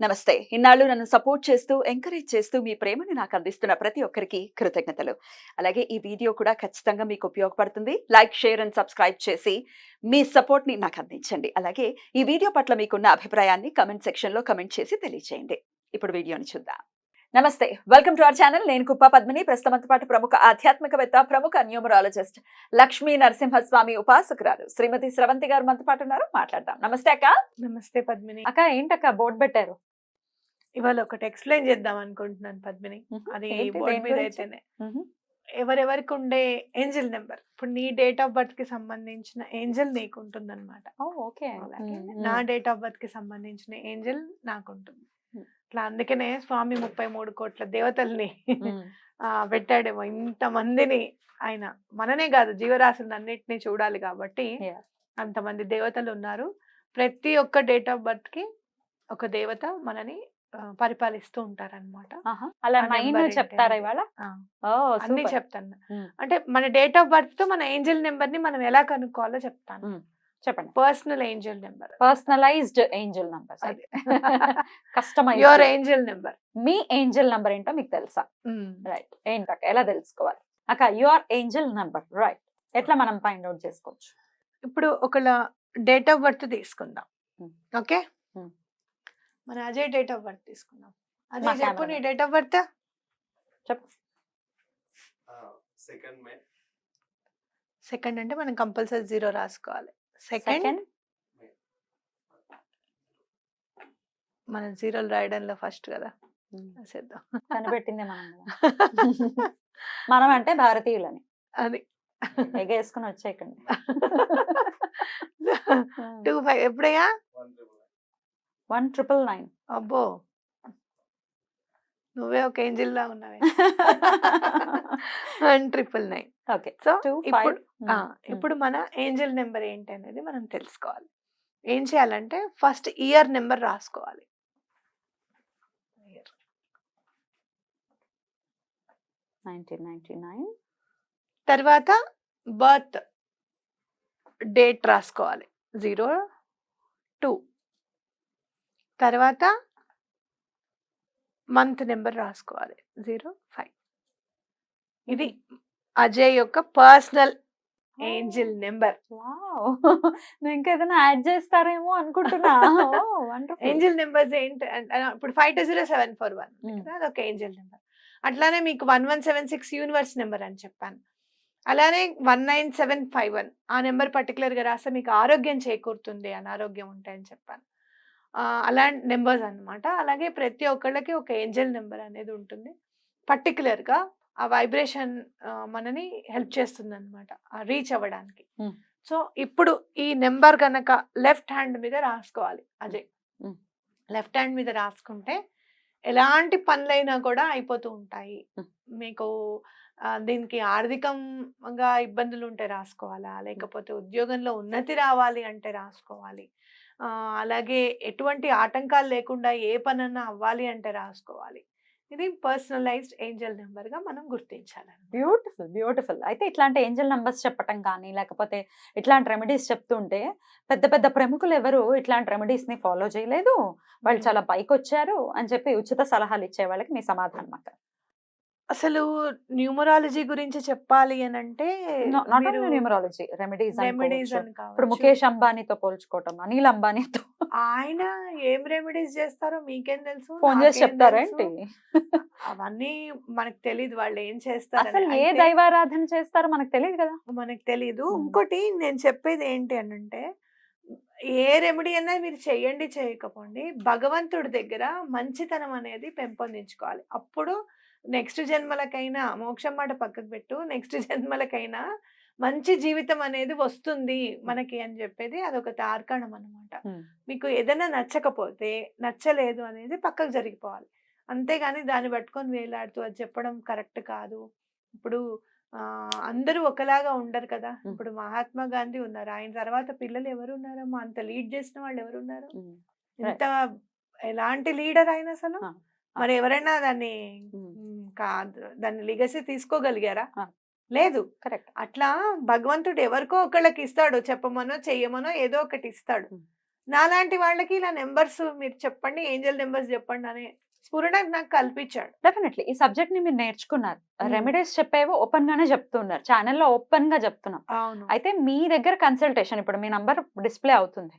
నమస్తే. ఇన్నాళ్ళు నన్ను సపోర్ట్ చేస్తూ, ఎంకరేజ్ చేస్తూ మీ ప్రేమని నాకు అందిస్తున్న ప్రతి ఒక్కరికి కృతజ్ఞతలు. అలాగే ఈ వీడియో కూడా ఖచ్చితంగా మీకు ఉపయోగపడుతుంది. లైక్, షేర్ అండ్ సబ్స్క్రైబ్ చేసి మీ సపోర్ట్‌ని నాకు అందించండి. అలాగే ఈ వీడియో పట్ల మీకున్న అభిప్రాయాన్ని కామెంట్ సెక్షన్‌లో కామెంట్ చేసి తెలియజేయండి. ఇప్పుడు వీడియోని చూద్దాం. నమస్తే. Welcome to our channel. నేను కుప్ప పద్మిని. ప్రస్తుతంతో పాటు ప్రముఖ ఆధ్యాత్మికవేత్త, ప్రముఖ న్యూమరాలజిస్ట్ లక్ష్మీ నరసింహస్వామి ఉపాసకురాలు శ్రీమతి స్రవంతి గారు మనతో పాటు ఉన్నారు. మాట్లాడదాం. నమస్తే అక్క. నమస్తే పద్మిని. అక్క ఏంటక్క బోర్డు పెట్టారు? ఇవాళ ఒకటి ఎక్స్ప్లెయిన్ చేద్దాం అనుకుంటున్నాను పద్మిని. అది బోర్డు మీద అయితేనే ఎవరెవరికి ఉండే ఏంజల్ నెంబర్, ఇప్పుడు నీ డేట్ ఆఫ్ బర్త్ కి సంబంధించిన ఏంజల్ నీకు ఉంటుంది అనమాట. నా డేట్ ఆఫ్ బర్త్ కి సంబంధించిన ఏంజల్ నాకు ఉంటుంది. అట్లా అందుకనే స్వామి 33 కోట్ల దేవతల్ని పెట్టాడేమో ఇంత మందిని. ఆయన మననే కాదు జీవరాశులను అన్నిటినీ చూడాలి కాబట్టి అంతమంది దేవతలు ఉన్నారు. ప్రతి ఒక్క డేట్ ఆఫ్ బర్త్ కి ఒక దేవత మనని పరిపాలిస్తూ ఉంటారన్నమాట. అలా 9 చెప్తారా ఇవాళ? అన్ని చెప్తాను. అంటే మన డేట్ ఆఫ్ బర్త్ తో మన ఏంజల్ నెంబర్ ని మనం ఎలా కనుక్కోవాలో చెప్తాను. చెప్పండి. Personal angel number, personalized angel number, customized your angel number. మీ ఏంజల్ నంబర్ ఏంటో మీకు తెలుసా? రైట్. ఏంటక్క ఎలా తెలుసుకోవాలి? అక్క యువర్ ఏంజల్ నంబర్ రైట్ ఎట్లా మనం ఫైండ్ అవుట్ చేసుకోవచ్చు? ఇప్పుడు ఒకళ్ళ డేట్ ఆఫ్ బర్త్ తీసుకుందాం. ఓకే, మన అజయ్ డేట్ ఆఫ్ బర్త్ తీసుకుందాం. అజయ్ చెప్పు నీ డేట్ ఆఫ్ బర్త్ చెప్పు. సెకండ్ అంటే మనం కంపల్సరీ 0 రాసుకోవాలి. సెకండ్ మనం 0 రాయడంలో ఫస్ట్ కదా రాసేద్దాం. కనిపెట్టిందే మనం అంటే భారతీయులని అది ఎగేసుకుని వచ్చేయకండి. 25 ఎప్పుడయ్యా? 1999. అబ్బో, నువ్వే ఒక ఏంజిల్ లా ఉన్నావే. 1999. ఓకే. సో ఇప్పుడు మన ఏంజిల్ నెంబర్ ఏంటి అనేది మనం తెలుసుకోవాలి. ఏం చేయాలంటే ఫస్ట్ ఇయర్ నెంబర్ రాసుకోవాలి. 1999. తర్వాత బర్త్ డేట్ రాసుకోవాలి 02. తర్వాత మంత్ నెంబర్ రాసుకోవాలి 05. ఇది అజయ్ యొక్క పర్సనల్ ఏంజల్ నెంబర్. నువ్వు ఇంకా ఏదైనా యాడ్ చేస్తారేమో అనుకుంటున్నా. ఏంజల్ నెంబర్స్ ఏంటి ఇప్పుడు 520741 అదొక ఏంజల్ నెంబర్. అట్లానే మీకు 1176 యూనివర్స్ నెంబర్ అని చెప్పాను. అలానే 19751 ఆ నెంబర్ పర్టికులర్ గా రాస్తే మీకు ఆరోగ్యం చేకూరుతుంది, అనారోగ్యం ఉంటాయని చెప్పాను. అలాంటి నెంబర్స్ అన్నమాట. అలాగే ప్రతి ఒక్కళ్ళకి ఒక ఏంజల్ నెంబర్ అనేది ఉంటుంది. పర్టికులర్ గా ఆ వైబ్రేషన్ మనని హెల్ప్ చేస్తుంది అనమాట రీచ్ అవ్వడానికి. సో ఇప్పుడు ఈ నెంబర్ కనుక లెఫ్ట్ హ్యాండ్ మీద రాసుకోవాలి అజయ్. లెఫ్ట్ హ్యాండ్ మీద రాసుకుంటే ఎలాంటి పనులైనా కూడా అయిపోతూ ఉంటాయి. మీకు దీనికి ఆర్థికంగా ఇబ్బందులు ఉంటే రాసుకోవాలా, లేకపోతే ఉద్యోగంలో ఉన్నతి రావాలి అంటే రాసుకోవాలి, అలాగే ఎటువంటి ఆటంకాలు లేకుండా ఏ పనన్నా అవ్వాలి అంటే రాసుకోవాలి. ఇది పర్సనలైజ్డ్ ఏంజల్ నెంబర్ గా మనం గుర్తించాలి. Beautiful beautiful. అయితే ఇట్లాంటి ఏంజల్ నంబర్స్ చెప్పటం కానీ లేకపోతే ఇట్లాంటి రెమెడీస్ చెప్తుంటే పెద్ద పెద్ద ప్రముఖులు ఎవరు ఇట్లాంటి రెమెడీస్ ని ఫాలో చేయలేదు, వాళ్ళు చాలా పైకి వచ్చారు అని చెప్పి ఉచిత సలహాలు ఇచ్చే వాళ్ళకి మీ సమాధానం అక్క? అసలు న్యూమరాలజీ గురించి చెప్పాలి అని అంటే న్యూమరాలజీ రెమెడీస్ అని ఇప్పుడు ముఖేష్ అంబానీతో పోల్చుకోవటం, అనిల్ అంబానీతో ఆయన ఏం రెమెడీస్ చేస్తారో మీకేం తెలుసు? ఫోన్ చేసి చెప్తారా ఏంటి? అవన్నీ మనకు తెలియదు, వాళ్ళు ఏం చేస్తారు, అసలు ఏ దైవారాధన చేస్తారో మనకు తెలియదు కదా. మనకు తెలియదు. ఇంకోటి నేను చెప్పేది ఏంటి అనంటే ఏ రెమెడీ అన్నా మీరు చెయ్యండి చేయకపోండి, భగవంతుడి దగ్గర మంచితనం అనేది పెంపొందించుకోవాలి. అప్పుడు నెక్స్ట్ జన్మలకైనా, మోక్షం మాట పక్కకు పెట్టు, నెక్స్ట్ జన్మలకైనా మంచి జీవితం అనేది వస్తుంది మనకి అని చెప్పేది అదొక తార్కాణం అనమాట. మీకు ఏదైనా నచ్చకపోతే నచ్చలేదు అనేది పక్కకు జరిగిపోవాలి, అంతేగాని దాన్ని పట్టుకొని వేలాడుతూ అది చెప్పడం కరెక్ట్ కాదు. ఇప్పుడు అందరూ ఒకలాగా ఉండరు కదా. ఇప్పుడు మహాత్మా గాంధీ ఉన్నారు, ఆయన తర్వాత పిల్లలు ఎవరు ఉన్నారమ్మా? అంత లీడ్ చేసిన వాళ్ళు ఎవరు ఉన్నారు? ఎంత ఎలాంటి లీడర్ ఆయన అసలు? మరి ఎవరైనా దాన్ని దాన్ని లిగసీ తీసుకోగలిగారా? లేదు. కరెక్ట్. అట్లా భగవంతుడు ఎవరికో ఒకళ్ళకి ఇస్తాడు, చెప్పమనో చెయ్యమనో ఏదో ఒకటి ఇస్తాడు. నాలాంటి వాళ్ళకి ఇలా నెంబర్స్ మీరు చెప్పండి, ఏంజల్ నెంబర్స్ చెప్పండి అనే స్ఫురణ నాకు కల్పించాడు. డెఫినెట్లీ ఈ సబ్జెక్ట్ ని మీరు నేర్చుకున్నారు. Hmm. రెమెడీస్ చెప్పేవో ఓపెన్ గానే చెప్తున్నారు. ఛానెల్‌లో ఓపెన్ గా చెప్తున్నాం. అవును. అయితే మీ దగ్గర కన్సల్టేషన్ ఇప్పుడు మీ నంబర్ డిస్‌ప్లే అవుతుంది.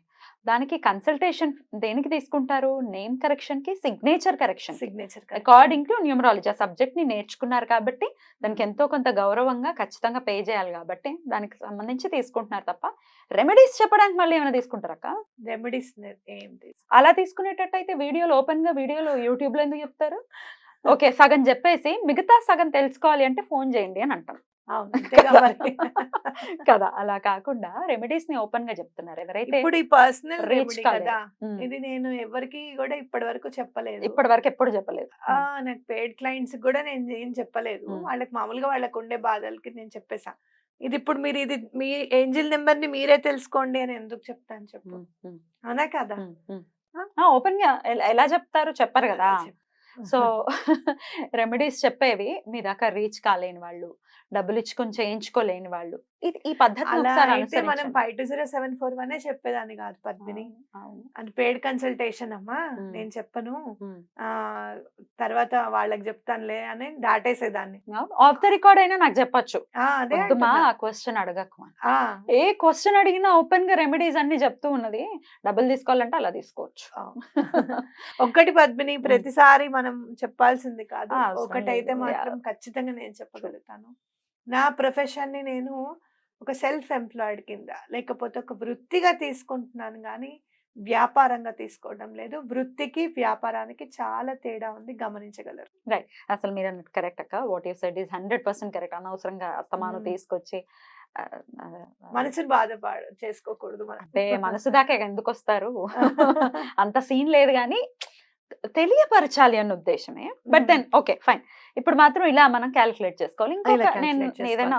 దానికి కన్సల్టేషన్ దేనికి తీసుకుంటారు? నేమ్ కరెక్షన్ కి, signature correction. Signature according to numerology ఆ సబ్జెక్ట్ ని నేర్చుకున్నారు కాబట్టి దానికి ఎంతో కొంత గౌరవంగా ఖచ్చితంగా పే చేయాలి కాబట్టి దానికి సంబంధించి తీసుకుంటున్నారు తప్ప రెమెడీస్ చెప్పడానికి మళ్ళీ ఏమైనా తీసుకుంటారక్క? రెమెడీస్ ఏం అలా తీసుకునేటట్టయితే వీడియోలో ఓపెన్ గా వీడియోలో యూట్యూబ్ లో ఎందుకు చెప్తారు? ఓకే సగం చెప్పేసి మిగతా సగం తెలుసుకోవాలి అంటే ఫోన్ చేయండి అని అంటాం అవును అంతేగా మరి. కదా. అలా కాకుండా రెమెడీస్ ని ఓపెన్ గా చెప్తున్నారు ఎవరైతే ఇప్పుడు ఈ పర్సనల్ రీచ్ రెమెడీ కాలేదు. కదా, ఇది నేను ఎవరికి కూడా ఇప్పటి వరకు చెప్పలేదు. ఇప్పటి వరకు ఎప్పుడు చెప్పలేదు. నాకు పెయిడ్ క్లయింట్స్ కూడా నేను ఏం చెప్పలేదు. వాళ్ళకి మామూలుగా వాళ్ళకు ఉండే బాధలకి నేను చెప్పేసా. ఇది ఇప్పుడు మీరు ఇది మీ ఏంజిల్ నెంబర్ ని మీరే తెలుసుకోండి అని ఎందుకు చెప్తాను చెప్పు, అవునా కదా? ఓపెన్ గా ఎలా చెప్తారు చెప్పరు కదా. సో రెమెడీస్ చెప్పేవి మీ దాకా రీచ్ కాలేని వాళ్ళు, డబ్బులు ఇచ్చుకొని చేయించుకోలేని వాళ్ళు ఈ పద్ధతిని అలా ఒకసారి అయితే మనం అనుసరించండి. 520741 చెప్పేదాన్ని కాదు పద్మిని. అవును. అది పెయిడ్ కన్సల్టేషన్ అమ్మా, నేను చెప్పను, ఉమ్. తర్వాత వాళ్ళకి చెప్తానులే అని దాటేసేదాన్ని. ఆఫ్ ద రికార్డ్ అయినా నాకు చెప్పొచ్చు. అదే వద్దుమా అంటున్నా. ఆ క్వశ్చన్ అడగకు అని. ఆ, ఏ క్వశ్చన్ అడిగినా ఓపెన్ గా రెమెడీస్ అన్ని చెప్తూ ఉన్నది. డబ్బులు తీసుకోవాలంటే అలా తీసుకోవచ్చు. ఒక్కటి పద్మిని, ప్రతిసారి మనం చెప్పాల్సింది కాదు. అవసరం ఒకటైతే లేదు. మాత్రం ఖచ్చితంగా నేను చెప్పగలుగుతాను. నా ప్రొఫెషన్ ని నేను ఒక సెల్ఫ్ ఎంప్లాయిడ్ కింద లేకపోతే ఒక వృత్తిగా తీసుకుంటున్నాను కానీ వ్యాపారంగా తీసుకోవడం లేదు. వృత్తికి వ్యాపారానికి చాలా తేడా ఉంది, గమనించగలరు. అసలు మీరు అన్నట్టు కరెక్ట్ అక్క. What you said is 100% correct. అనవసరంగా అస్తమానం తీసుకొచ్చి మనసుని బాధపాడు చేసుకోకూడదు మనం. అంటే మనసు దాకా ఎందుకు వస్తారు? అంత సీన్ లేదు కానీ తెలియపరచాలి అన్న ఉద్దేశమే. But then okay fine. ఇప్పుడు మాత్రం ఇలా మనం క్యాలిక్యులేట్ చేసుకోవాలి. ఇంకొక నేను ఏదైనా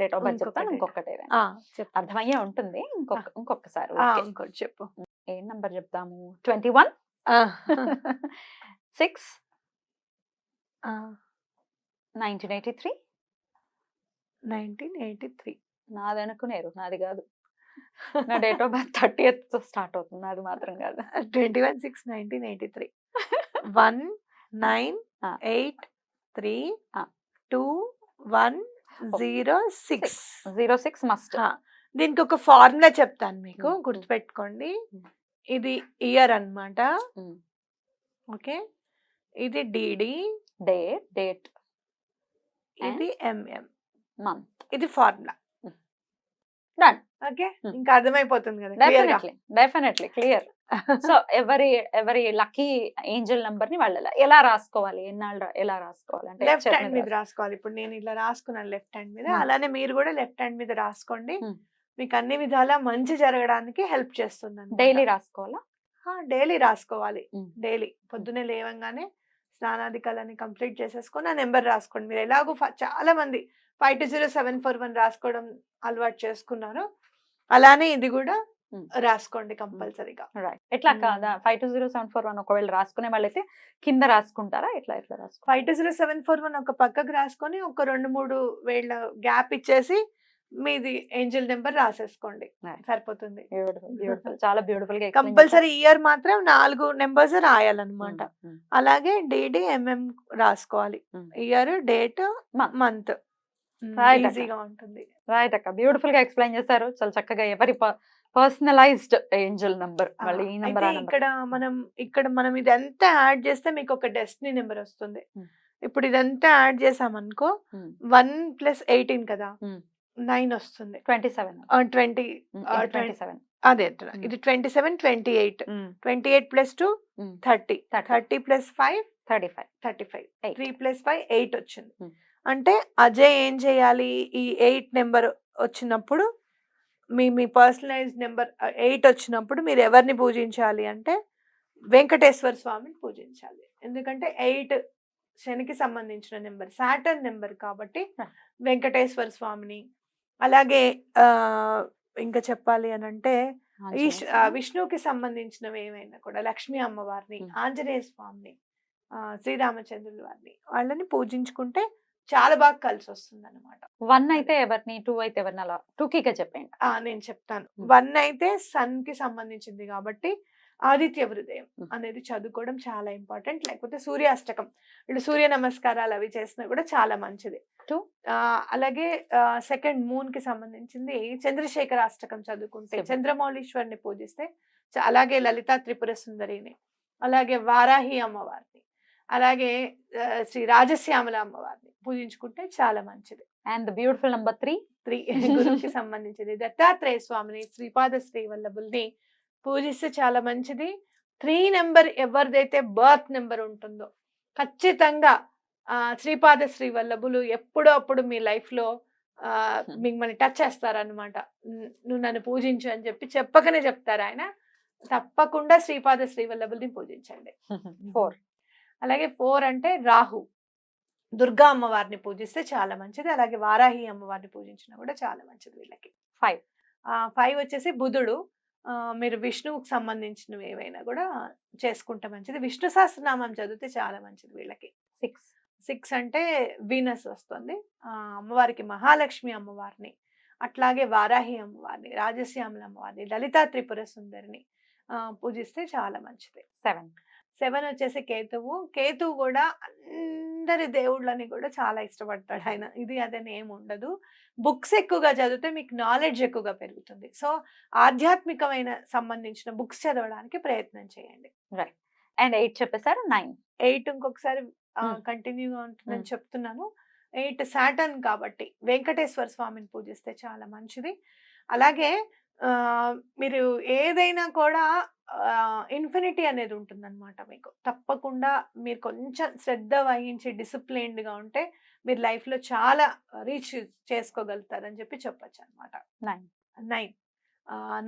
డేట్ ఆఫ్ బర్త్ చెప్తాను, ఇంకొకటి ఏదైనా అర్థమయ్యే ఉంటుంది. ఇంకొకసారి ఇంకోటి చెప్పు. ఏ నంబర్ చెప్తాము? 21 6 1983. 1983 నాది అనుకునేరు, నాది కాదు. నా డేట్ ఆఫ్ బర్త్ 30th తో స్టార్ట్ అవుతుంది, అది మాత్రం కాదు. 21/6/1983 19832106. 06 మస్ట్. దీనికి ఒక ఫార్ములా చెప్తాను మీకు, గుర్తుపెట్టుకోండి. ఇది ఇయర్ అన్నమాట. ఓకే, ఇది డిడి డేట్, ఇది ఎంఎం మంత్. ఇది ఫార్ములా. డన్. ఓకే, ఇంకా అర్థమైపోతుంది కదా క్లియర్ గా. Definitely clear. సో ఎవరి లక్కీ ఏంజల్ నంబర్ ని వాళ్ళు ఎలా రాసుకోవాలి, ఎలా రాసుకోవాలి అంటే లెఫ్ట్ హ్యాండ్ మీద రాసుకోవాలి. ఇప్పుడు నేను ఇలా రాసుకున్నాను లెఫ్ట్ హ్యాండ్ మీద, అలానే మీరు కూడా లెఫ్ట్ హ్యాండ్ మీద రాసుకోండి. మీకు అన్ని విధాలా మంచి జరగడానికి హెల్ప్ చేస్తుంది. డైలీ రాసుకోవాలా? డైలీ రాసుకోవాలి. డైలీ పొద్దునే లేవంగానే స్నానాధికాలని కంప్లీట్ చేసేసుకొని ఆ నెంబర్ రాసుకోండి. మీరు ఎలాగో చాలా మంది 520741 రాసుకోవడం అలవాటు చేసుకున్నారు, అలానే ఇది కూడా రాసుకోండి కంపల్సరీగా. ఎట్లా కాదా 520741 ఒకవేళ రాసుకునే వాళ్ళైతే కింద రాసుకుంటారా? ఎట్లా 520741 ఒక పక్కకు రాసుకొని ఒక 2-3 వేళ్ళ గ్యాప్ ఇచ్చేసి మీది ఏంజల్ నెంబర్ రాసేసుకోండి, సరిపోతుంది. చాలా బ్యూటిఫుల్ గా. కంపల్సరీ ఇయర్ మాత్రం 4 నెంబర్స్ రాయాలన్నమాట. అలాగే డిడి ఎంఎం రాసుకోవాలి. Year, date, month. ఈజీగా ఉంటుంది. రైట్ అక్క, బ్యూటిఫుల్ గా ఎక్స్ప్లెయిన్ చేశారు. చాలా చక్కగా ఎవరి పర్సనలైజ్డ్ ఏంజల్ నంబర్. మళ్ళీ ఈ నంబర్ ఇక్కడ మనం ఇదంతా యాడ్ చేస్తే మీకు ఒక డెస్టినీ నెంబర్ వస్తుంది. ఇప్పుడు ఇదంతా యాడ్ చేసామనుకో 1 + 18 కదా, 9 వస్తుంది. 27. 27 అదే ఇది 27, 28. 28 + 2 30. 30 + 5 35. 3 + 5 8 వచ్చింది. అంటే అజయ్ ఏం చేయాలి, ఈ 8 నెంబర్ వచ్చినప్పుడు మీ పర్సనలైజ్డ్ నెంబర్ 8 వచ్చినప్పుడు మీరు ఎవరిని పూజించాలి అంటే వెంకటేశ్వర స్వామిని పూజించాలి. ఎందుకంటే 8 శనికి సంబంధించిన నెంబర్, సాటర్న్ నెంబర్ కాబట్టి వెంకటేశ్వర స్వామిని. అలాగే ఇంకా చెప్పాలి అని అంటే విష్ణువుకి సంబంధించినవి ఏమైనా కూడా లక్ష్మీ అమ్మవారిని, ఆంజనేయ స్వామిని, శ్రీరామచంద్రుల వారిని, వాళ్ళని పూజించుకుంటే చాలా బాగా కలిసి వస్తుంది అనమాట. 1 అయితే ఎవరిని, 2 అయితే ఎవరిని అలా టూకీగా చెప్పండి. నేను చెప్తాను. Hmm. 1 అయితే సన్ కి సంబంధించింది కాబట్టి ఆదిత్య హృదయం Hmm. అనేది చదువుకోవడం చాలా ఇంపార్టెంట్. లేకపోతే సూర్యాష్టకం, వీళ్ళు సూర్య నమస్కారాలు అవి చేసినా కూడా చాలా మంచిది. 2 అలాగే సెకండ్ మూన్ కి సంబంధించింది చంద్రశేఖర అష్టకం చదువుకుంటే, శుభం. చంద్రమౌళీశ్వరిని పూజిస్తే అలాగే లలితా త్రిపుర సుందరిని, అలాగే వారాహి అమ్మవారిని, అలాగే శ్రీ రాజశ్యామల అమ్మవారిని పూజించుకుంటే చాలా మంచిది. అండ్ ద బ్యూటిఫుల్ నంబర్ 3 గురువుకి సంబంధించింది దత్తాత్రేయ స్వామిని, శ్రీపాద శ్రీవల్లభుల్ని పూజిస్తే చాలా మంచిది. 3 నెంబర్ ఎవరిదైతే బర్త్ నెంబర్ ఉంటుందో ఖచ్చితంగా శ్రీపాద శ్రీవల్లభులు ఎప్పుడో అప్పుడు మీ లైఫ్ లో మిమ్మల్ని టచ్ చేస్తారనమాట. నువ్వు నన్ను పూజించు అని చెప్పి చెప్పకనే చెప్తారు ఆయన. తప్పకుండా శ్రీపాద శ్రీవల్లభుల్ని పూజించండి. 4 అలాగే 4 అంటే రాహు, దుర్గా అమ్మవారిని పూజిస్తే చాలా మంచిది. అలాగే వారాహి అమ్మవారిని పూజించినా కూడా చాలా మంచిది వీళ్ళకి. 5 5 వచ్చేసి బుధుడు. మీరు విష్ణువుకి సంబంధించినవి ఏవైనా కూడా చేసుకుంటే మంచిది. విష్ణు సహస్రనామం చదివితే చాలా మంచిది వీళ్ళకి. 6 అంటే వీనస్ వస్తుంది. అమ్మవారికి మహాలక్ష్మి అమ్మవారిని, అట్లాగే వారాహి అమ్మవారిని, రాజశ్యామల అమ్మవారిని, లలితా త్రిపుర సుందరిని పూజిస్తే చాలా మంచిది. 7 వచ్చేసి కేతువు. కేతువు కూడా అందరి దేవుళ్ళని కూడా చాలా ఇష్టపడతాడు ఆయన. ఇది అదని ఏమి ఉండదు. బుక్స్ ఎక్కువగా చదివితే మీకు నాలెడ్జ్ ఎక్కువగా పెరుగుతుంది. సో ఆధ్యాత్మికమైన సంబంధించిన బుక్స్ చదవడానికి ప్రయత్నం చేయండి. అండ్ 8 చెప్పేసారు. 9 8 ఇంకొకసారి కంటిన్యూగా ఉంటుందని చెప్తున్నాను. 8 సాటర్న్ కాబట్టి వెంకటేశ్వర స్వామిని పూజిస్తే చాలా మంచిది. అలాగే మీరు ఏదైనా కూడా ఇన్ఫినిటీ అనేది ఉంటుందన్నమాట మీకు. తప్పకుండా మీరు కొంచెం శ్రద్ధ వహించి డిసిప్లైన్డ్గా ఉంటే మీరు లైఫ్లో చాలా రీచ్ చేసుకోగలుగుతారని చెప్పి చెప్పొచ్చు అనమాట.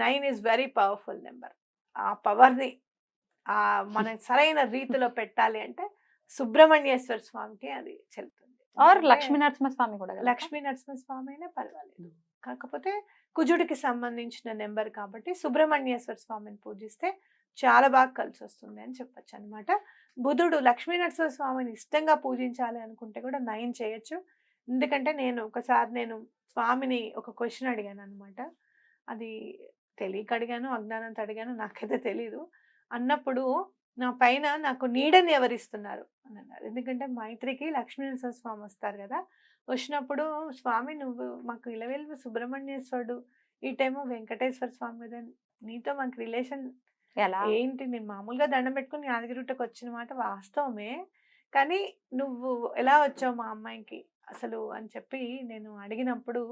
9 ఈజ్ వెరీ పవర్ఫుల్ నెంబర్. ఆ పవర్ని మన సరైన రీతిలో పెట్టాలి అంటే సుబ్రహ్మణ్యేశ్వర స్వామికి అది చెల్లుతుంది. ఆర్ లక్ష్మీ నరసింహస్వామి కూడా. లక్ష్మీ నరసింహస్వామి అయినా పర్వాలేదు, కాకపోతే కుజుడికి సంబంధించిన నెంబర్ కాబట్టి సుబ్రహ్మణ్యేశ్వర స్వామిని పూజిస్తే చాలా బాగా కలిసి వస్తుంది అని చెప్పొచ్చు అనమాట. బుధుడు లక్ష్మీ నరసింహ స్వామిని ఇష్టంగా పూజించాలి అనుకుంటే కూడా 9 చేయొచ్చు. ఎందుకంటే నేను స్వామిని ఒక క్వశ్చన్ అడిగాను అనమాట. అది తెలియక అడిగాను, అజ్ఞానంతో అడిగాను, నాకైతే తెలీదు. అన్నప్పుడు నా పైన నాకు నీడని ఎవరిస్తున్నారు అని అన్నారు. ఎందుకంటే మైత్రికి లక్ష్మీ నరసింహ స్వామి వస్తారు కదా, వచ్చినప్పుడు స్వామి నువ్వు మాకు ఇలవేల్పు సుబ్రహ్మణ్యేశ్వరుడు, ఈ టైము వెంకటేశ్వర స్వామి మీద నీతో మాకు రిలేషన్ ఏంటి? నేను మామూలుగా దండం పెట్టుకుని యాదగిరిగుట్టకు వచ్చిన మాట వాస్తవమే, కానీ నువ్వు ఎలా వచ్చావు మా అమ్మాయికి అసలు అని చెప్పి నేను అడిగినప్పుడు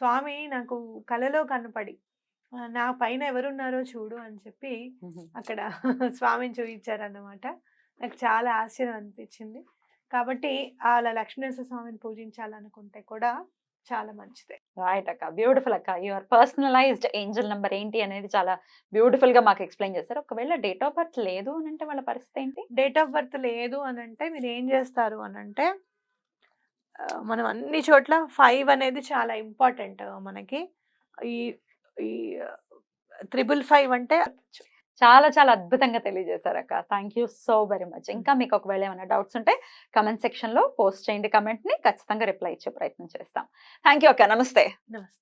స్వామి నాకు కలలో కనపడి నా పైన ఎవరున్నారో చూడు అని చెప్పి అక్కడ స్వామిని చూపించారన్నమాట. నాకు చాలా ఆశ్చర్యం అనిపించింది. కాబట్టి అలా లక్ష్మీనరసింహ స్వామిని పూజించాలనుకుంటే కూడా చాలా మంచిదే. రైట్ అక్క, బ్యూటిఫుల్ అక్క. యువర్ పర్సనలైజ్డ్ ఏంజల్ నెంబర్ ఏంటి అనేది చాలా బ్యూటిఫుల్ గా మాకు ఎక్స్ప్లెయిన్ చేస్తారు. ఒకవేళ డేట్ ఆఫ్ బర్త్ లేదు అని అంటే వాళ్ళ పరిస్థితి ఏంటి? డేట్ ఆఫ్ బర్త్ లేదు అని అంటే మీరు ఏం చేస్తారు అని అంటే, మనం అన్ని చోట్ల 5 అనేది చాలా ఇంపార్టెంట్ మనకి. ఈ ఈ 555 అంటే చాలా చాలా అద్భుతంగా తెలియజేశారు అక్క. Thank you so very much. ఇంకా మీకు ఒకవేళ ఏమైనా డౌట్స్ ఉంటే కమెంట్ సెక్షన్ లో పోస్ట్ చేయండి. కమెంట్ ని ఖచ్చితంగా రిప్లై ఇచ్చే ప్రయత్నం చేస్తాం. థ్యాంక్ యూ అక్క. నమస్తే. నమస్తే.